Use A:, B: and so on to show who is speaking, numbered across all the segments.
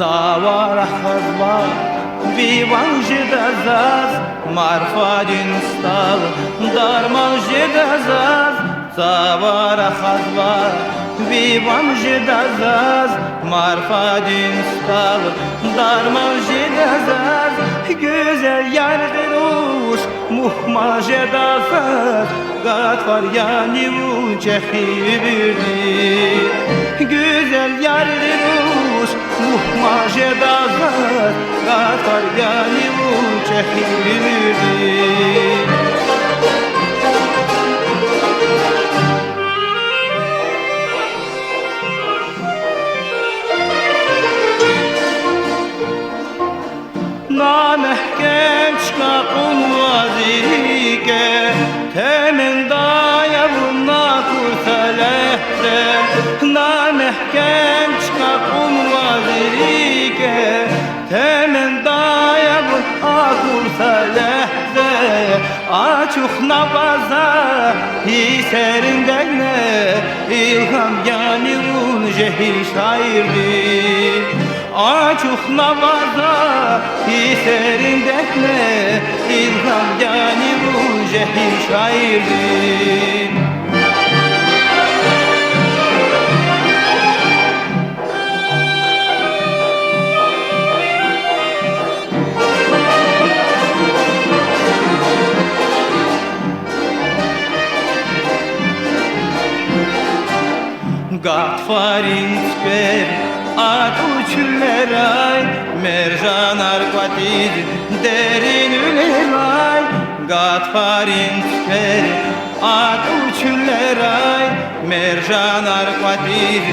A: Zawara khazba Vivan jedazaz Marfadin stal Darman jedazaz Zawara khazba Vivan jedazaz Marfadin stal Darman jedazaz Güzel yargıruş Muhma jedazaz Gatvar yani bu çehibirdi Güzel yargıruş Muhma jedazaz Gatvar yani bu çehibirdi Namehkem çıkakun vazirike Temin daya bunna kurtalehte Namehkem çıkakun vazirike Temin daya bunna kurtalehte Açuk navaza hiserindene İlham yani un cehil şairdi Açuk navaza hiserindekle İlham yani bu cehil şairdi Gatfarin tper at uçuller ay Merjan arkwatiz derin üler ay Gatfarin tper at uçuller ay Merjan arkwatiz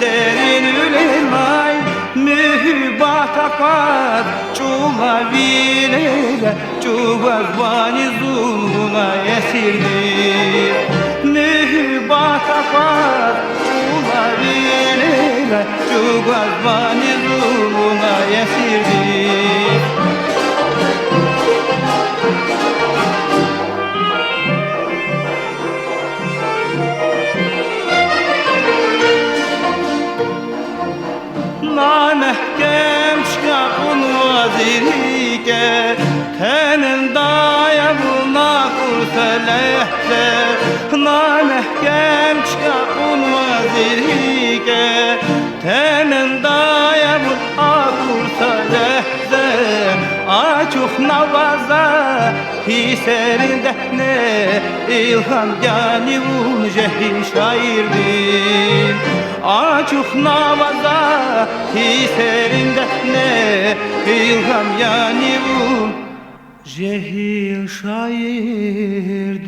A: derin üler ay Mühibbat akar çuva vilele Çuvaz vani zulmuna esirdir Mühibbat akar çuva vilele Çuvaz vani zulmuna esirdir Namehkem çıkakun vazirike Temin daya buna kurselehte Namehkem çıkakun vazirike Temin daya buna kurselehte Açuk navaza hiserinde ne İlham yani bu cehil şairdir Açuk navaza hiserinde ne İlham yani bu cehil şairdir